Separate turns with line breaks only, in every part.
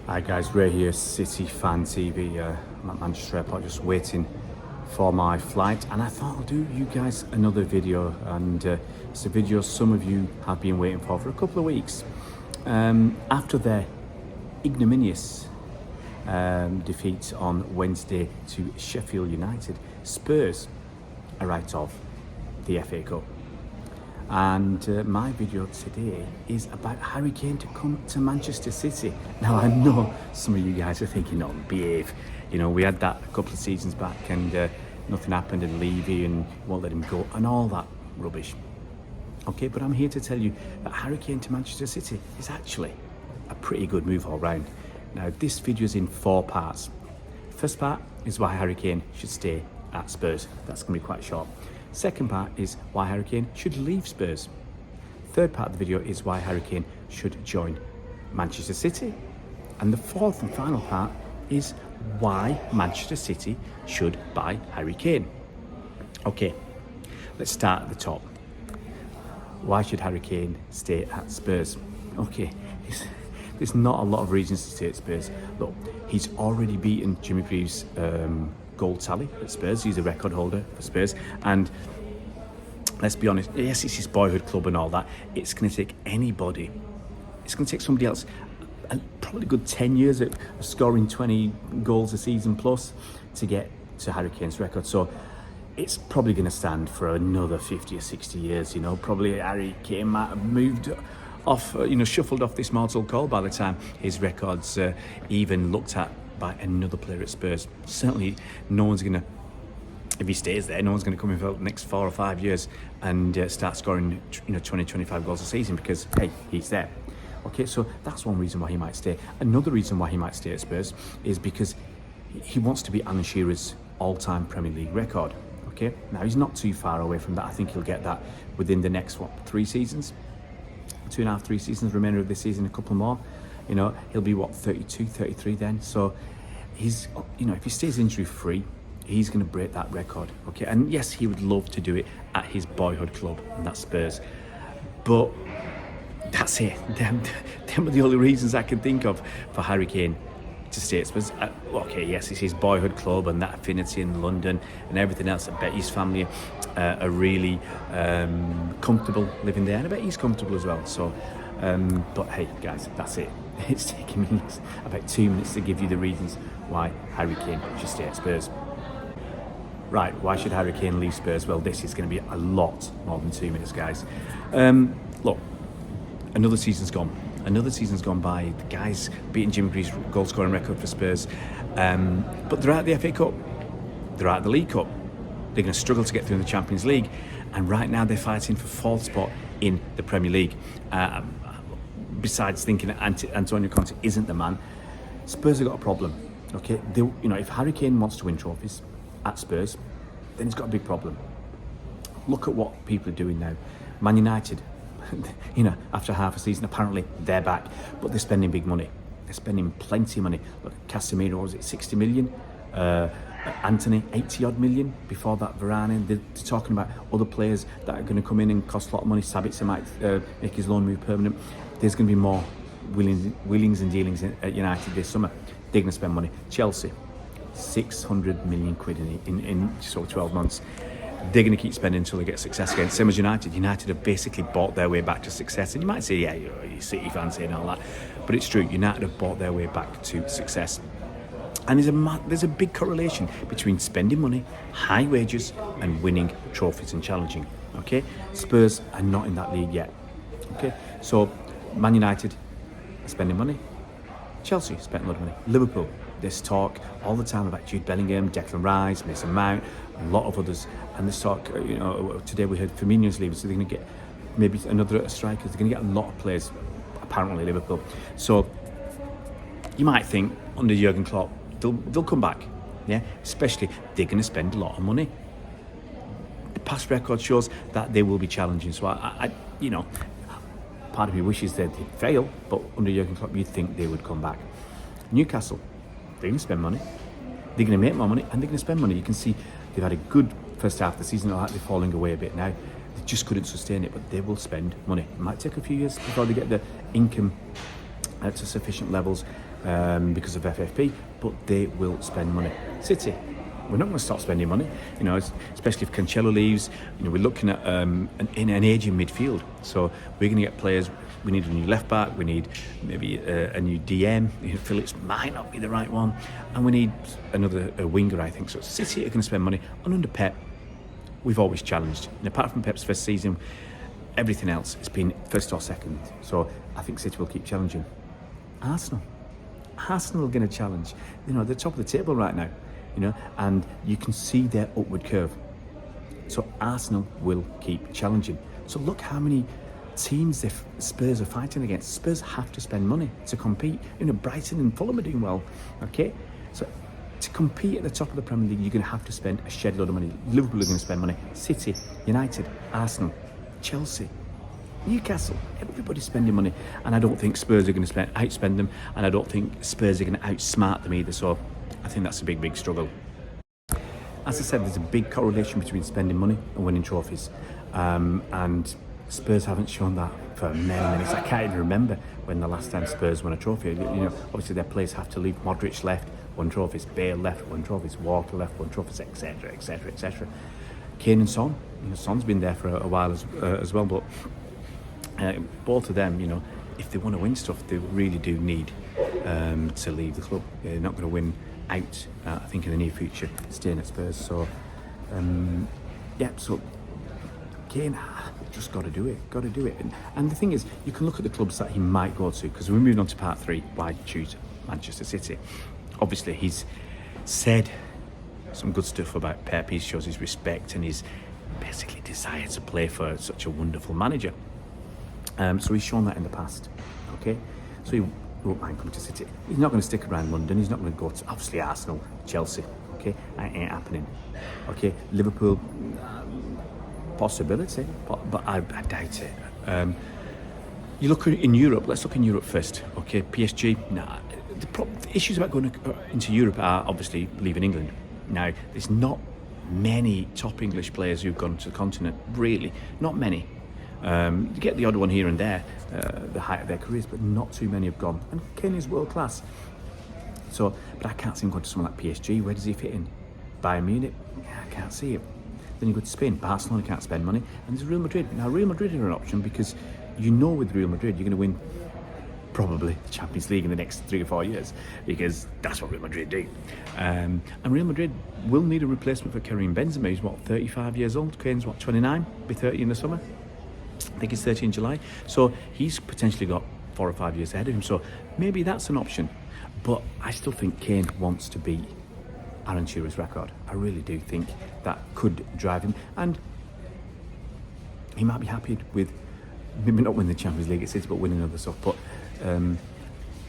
Hi guys, Ray here, City Fan TV. I'm at Manchester Airport just waiting for my flight, and I thought I'll do you guys another video, and it's a video some of you have been waiting for a couple of weeks. After their ignominious defeat on Wednesday to Sheffield United, Spurs are out of the FA Cup. And my video today is about Harry Kane to come to Manchester City. Now, I know some of you guys are thinking, oh, behave. You know, we had that a couple of seasons back and nothing happened, and Levy and won't let him go and all that rubbish. Okay, but I'm here to tell you that Harry Kane to Manchester City is actually a pretty good move all round. Now, this video is in 4 parts. First part is why Harry Kane should stay at Spurs. That's going to be quite short. Second part is why Harry Kane should leave Spurs. Third part of the video is why Harry Kane should join Manchester City. And the fourth and final part is why Manchester City should buy Harry Kane. Okay, let's start at the top. Why should Harry Kane stay at Spurs? Okay, there's not a lot of reasons to stay at Spurs. Look, he's already beaten Jimmy Greaves' goal tally at Spurs. He's a record holder for Spurs, and let's be honest, yes, it's his boyhood club and all that. It's going to take anybody, it's going to take somebody else probably a good 10 years of scoring 20 goals a season plus to get to Harry Kane's record. So it's probably going to stand for another 50 or 60 years. You know, probably Harry Kane might have moved off, shuffled off this mortal coil by the time his record's even looked at by another player at Spurs. Certainly no one's going to, if he stays there, no one's going to come in for the next 4 or 5 years and start scoring 20, 25 goals a season because, hey, he's there. Okay, so that's one reason why he might stay. Another reason why he might stay at Spurs is because he wants to beat Alan Shearer's all-time Premier League record. Okay, now he's not too far away from that. I think he'll get that within the next, 3 seasons? 2.5, 3 seasons, remainder of this season, a couple more. You know, he'll be 32, 33 then. So he's, if he stays injury free, he's going to break that record. Okay, and yes, he would love to do it at his boyhood club, and that's Spurs. But that's it. Them are the only reasons I can think of for Harry Kane to stay at Spurs. Okay, yes, it's his boyhood club and that affinity in London and everything else. I bet his family are really comfortable living there, and I bet he's comfortable as well. So, but hey, guys, that's it. It's taking me about 2 minutes to give you the reasons why Harry Kane should stay at Spurs. Right, why should Harry Kane leave Spurs? Well, this is going to be a lot more than 2 minutes, guys. Look, another season's gone. Another season's gone by. The guys beating Jimmy Greaves' goal-scoring record for Spurs. But they're out of the FA Cup. They're out of the League Cup. They're going to struggle to get through in the Champions League. And right now they're fighting for 4th spot in the Premier League. Besides thinking that Antonio Conte isn't the man, Spurs have got a problem. Okay, if Harry Kane wants to win trophies at Spurs, then he's got a big problem. Look at what people are doing now. Man United, after half a season, apparently they're back, but they're spending big money. They're spending plenty of money. Look, Casemiro, was it 60 million? Anthony, 80 odd million. Before that, Varane. They're talking about other players that are going to come in and cost a lot of money. Sabitzer might make his loan move permanent. There's going to be more wheelings and dealings at United this summer. They're going to spend money. Chelsea, 600 million quid in sort of 12 months. They're going to keep spending until they get success again. Same as United. United have basically bought their way back to success. And you might say, yeah, you're City fans and all that. But it's true. United have bought their way back to success. And there's a big correlation between spending money, high wages, and winning trophies and challenging. Okay? Spurs are not in that league yet. Okay? So, Man United are spending money. Chelsea spent a lot of money. Liverpool, there's talk all the time about Jude Bellingham, Declan Rice, Mason Mount, a lot of others. And this talk, today we heard Firmino's leaving, so they're going to get maybe another striker. They're going to get a lot of players, apparently, Liverpool. So you might think under Jurgen Klopp, they'll come back. Yeah, especially they're going to spend a lot of money. The past record shows that they will be challenging. So part of me wishes they'd fail, but under Jurgen Klopp, you'd think they would come back. Newcastle, they're going to spend money. They're going to make more money, and they're going to spend money. You can see they've had a good first half of the season. They're falling away a bit now. They just couldn't sustain it, but they will spend money. It might take a few years before they get the income to sufficient levels. because of FFP, but they will spend money. City, we're not going to stop spending money, especially if Cancelo leaves. We're looking at an ageing midfield, so we're going to get players. We need a new left back, we need maybe a new DM. Phillips might not be the right one, and we need another winger, I think. So City are going to spend money, and under Pep, we've always challenged. And apart from Pep's first season, everything else has been first or second. So I think City will keep challenging. Arsenal are going to challenge. They're the top of the table right now, and you can see their upward curve. So Arsenal will keep challenging. So look how many teams Spurs are fighting against. Spurs have to spend money to compete. Brighton and Fulham are doing well. Okay, so to compete at the top of the Premier League, you're going to have to spend a shed load of money. Liverpool are going to spend money. City, United, Arsenal, Chelsea, Newcastle, everybody's spending money, and I don't think Spurs are going to outspend them, and I don't think Spurs are going to outsmart them either. So I think that's a big struggle. As I said, there's a big correlation between spending money and winning trophies, and Spurs haven't shown that for many minutes. I can't even remember when the last time Spurs won a trophy. Obviously their players have to leave. Modric left, won trophies. Bale left, won trophies. Walker left, won trophies, etc. Kane and Son. Son's been there for a while as well, but both of them, if they want to win stuff, they really do need to leave the club. They're not going to win out, I think, in the near future, staying at Spurs. So, so Kane, just got to do it. And the thing is, you can look at the clubs that he might go to, because we're moving on to part 3, why choose Manchester City. Obviously, he's said some good stuff about Pep. He shows his respect and his basically desire to play for such a wonderful manager. So he's shown that in the past, okay? So he won't mind coming to City. He's not going to stick around London. He's not going to go to, obviously, Arsenal, Chelsea, okay? That ain't happening, okay? Liverpool, possibility, but I doubt it. You look in Europe, let's look in Europe first, okay? PSG, the issues about going into Europe are obviously leaving England. Now, there's not many top English players who've gone to the continent, really, not many. You get the odd one here and there, the height of their careers, but not too many have gone. And Kane is world class. So, but I can't see him going to someone like PSG. Where does he fit in? Bayern Munich? Yeah, I can't see it. Then you go to Spain. Barcelona can't spend money. And there's Real Madrid. Now, Real Madrid are an option because with Real Madrid you're going to win probably the Champions League in the next 3 or 4 years, because that's what Real Madrid do. And Real Madrid will need a replacement for Karim Benzema. He's 35 years old. Kane's 29, be 30 in the summer. I think he's 30 in July. So he's potentially got 4 or 5 years ahead of him. So maybe that's an option. But I still think Kane wants to beat Alan Shearer's record. I really do think that could drive him. And he might be happy with maybe not winning the Champions League at City, but winning other stuff. But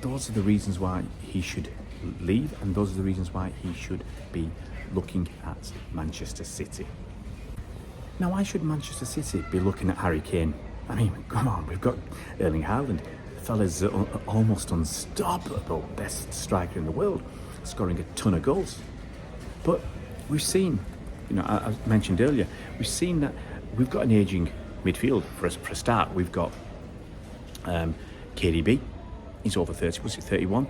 those are the reasons why he should leave, and those are the reasons why he should be looking at Manchester City. Now, why should Manchester City be looking at Harry Kane? I mean, come on, we've got Erling Haaland. The fella's almost unstoppable, best striker in the world, scoring a ton of goals. But we've seen, I mentioned earlier, we've seen that we've got an ageing midfield for a start. We've got KDB, he's over 30, was it 31?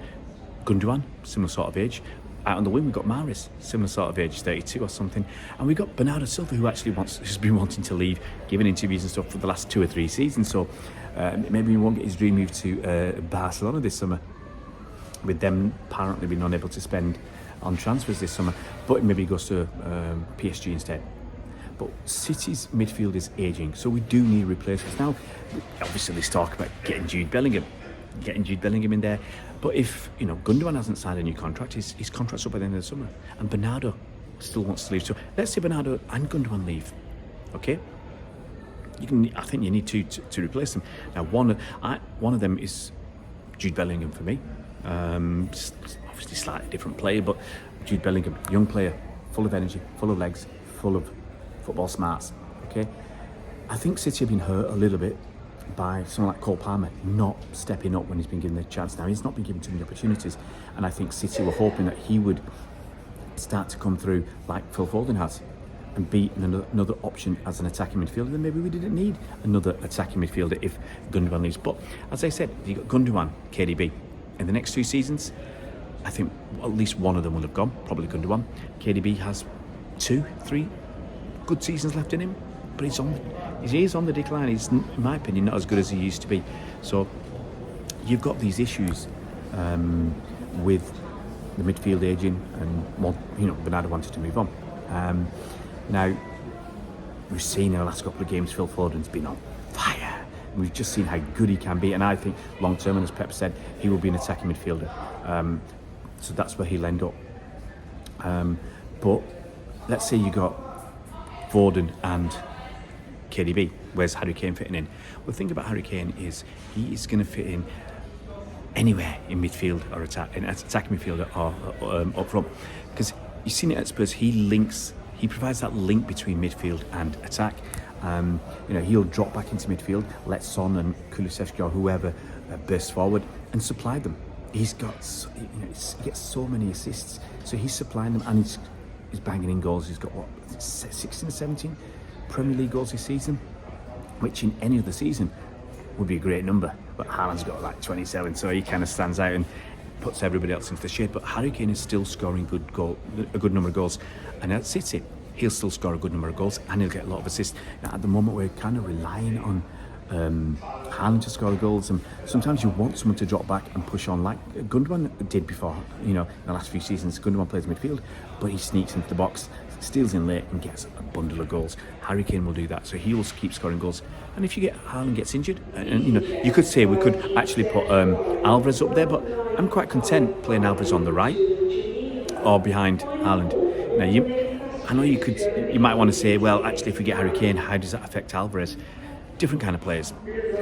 Gundogan, similar sort of age. Out on the wing, we've got Mahrez, similar sort of age, 32 or something. And we've got Bernardo Silva, who actually has been wanting to leave, giving interviews and stuff for the last 2 or 3 seasons. So maybe he won't get his dream move to Barcelona this summer, with them apparently being unable to spend on transfers this summer. But maybe he goes to PSG instead. But City's midfield is ageing, so we do need replacements. Now, obviously there's talk about getting Jude Bellingham in there. But if, Gundogan hasn't signed a new contract, his contract's up by the end of the summer. And Bernardo still wants to leave. So let's say Bernardo and Gundogan leave, okay? I think you need to replace them. Now, one of them is Jude Bellingham for me. Obviously slightly different player, but Jude Bellingham, young player, full of energy, full of legs, full of football smarts, okay? I think City have been hurt a little bit by someone like Cole Palmer not stepping up when he's been given the chance. Now, he's not been given too many opportunities, and I think City were hoping that he would start to come through like Phil Foden has and be another option as an attacking midfielder. Then maybe we didn't need another attacking midfielder if Gundogan leaves. But as I said, you got Gundogan, KDB, in the next 2 seasons, I think at least one of them will have gone, probably Gundogan. KDB has 2, 3 good seasons left in him, but he is on the decline. He's, in my opinion, not as good as he used to be. So you've got these issues with the midfield aging, and Bernardo wanted to move on. Now we've seen in the last couple of games Phil Foden's been on fire. We've just seen how good he can be, and I think long term, and as Pep said, he will be an attacking midfielder. So that's where he'll end up. But let's say you got Foden and KDB. Where's Harry Kane fitting in? Well, the thing about Harry Kane is he is going to fit in anywhere in midfield or attacking midfielder or up front, because you've seen it at Spurs. He provides that link between midfield and attack. He'll drop back into midfield, let Son and Kulusevski or whoever burst forward and supply them. He's got, he gets so many assists, so he's supplying them, and he's banging in goals. He's got 16 or 17 Premier League goals this season, which in any other season would be a great number. But Haaland's got like 27, so he kind of stands out and puts everybody else into the shade. But Harry Kane is still scoring a good number of goals, and at City, he'll still score a good number of goals, and he'll get a lot of assists. Now, at the moment, we're kind of relying on Haaland to score the goals, and sometimes you want someone to drop back and push on, like Gundogan did before. In the last few seasons, Gundogan plays midfield, but he sneaks into the box, steals in late, and gets a bundle of goals. Harry Kane will do that, so he will keep scoring goals. And if Haaland gets injured, you could say we could actually put Alvarez up there, but I'm quite content playing Alvarez on the right or behind Haaland. Now, I know you might want to say, well, actually, if we get Harry Kane, how does that affect Alvarez? Different kind of players,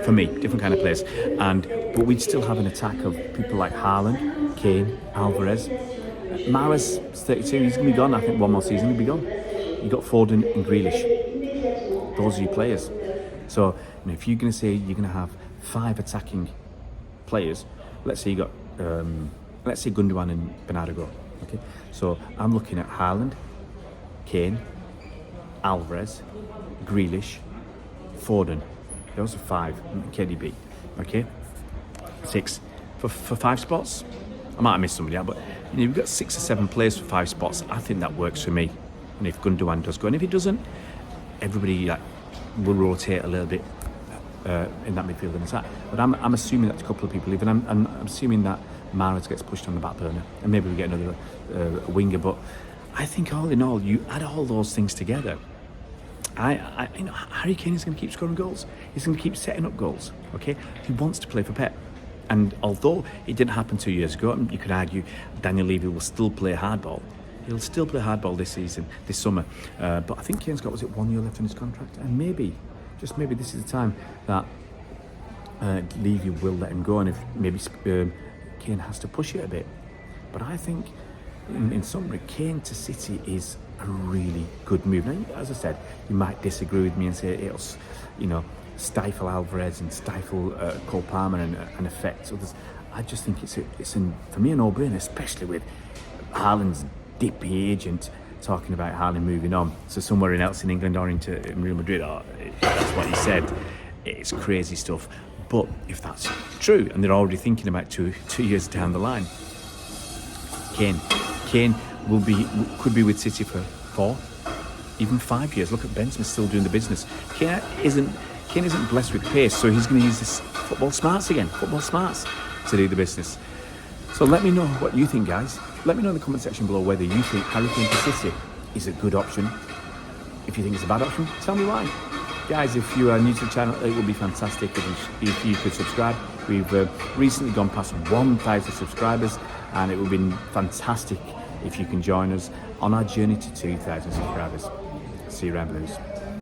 for me, different kind of players. But we'd still have an attack of people like Haaland, Kane, Alvarez. Mahrez, 32, he's going to be gone. I think one more season he'll be gone. You've got Foden and Grealish. Those are your players. So if you're going to say you're going to have 5 attacking players, let's say you got, let's say Gundogan and Bernardo go. Okay, so I'm looking at Haaland, Kane, Alvarez, Grealish, Foden. Those are 5. KDB. Okay, 6 for 5 spots. I might have missed somebody out, but you've got 6 or 7 players for 5 spots. I think that works for me. And if Gundogan does go, and if he doesn't, everybody will rotate a little bit in that midfield and attack. But I'm assuming that a couple of people leave, and I'm assuming that Mahrez gets pushed on the back burner, and maybe we get another winger. But I think all in all, you add all those things together, Harry Kane is going to keep scoring goals. He's going to keep setting up goals. Okay, he wants to play for Pep. And although it didn't happen 2 years ago, you could argue Daniel Levy will still play hardball. He'll still play hardball this season, this summer. But I think Kane's got, 1 year left in his contract? And maybe, just maybe, this is the time that Levy will let him go, and if maybe Kane has to push it a bit. But I think, in summary, Kane to City is a really good move. Now, as I said, you might disagree with me and say it'll, stifle Alvarez and stifle Cole Palmer and affect others. I just think it's for me a no-brainer, especially with Haaland's dippy agent talking about Haaland moving on. So somewhere else in England or in Real Madrid, that's what he said. It's crazy stuff. But if that's true, and they're already thinking about two years down the line, Kane could be with City for 4, even 5 years. Look at Benzema still doing the business. Kane isn't blessed with pace, so he's going to use this football smarts to do the business. So let me know what you think, guys. Let me know in the comment section below whether you think Harry Kane to City is a good option. If you think it's a bad option, tell me why. Guys, if you are new to the channel, it would be fantastic if you could subscribe. We've recently gone past 1,000 subscribers, and it would be fantastic if you can join us on our journey to 2,000 subscribers. See you around, Blues.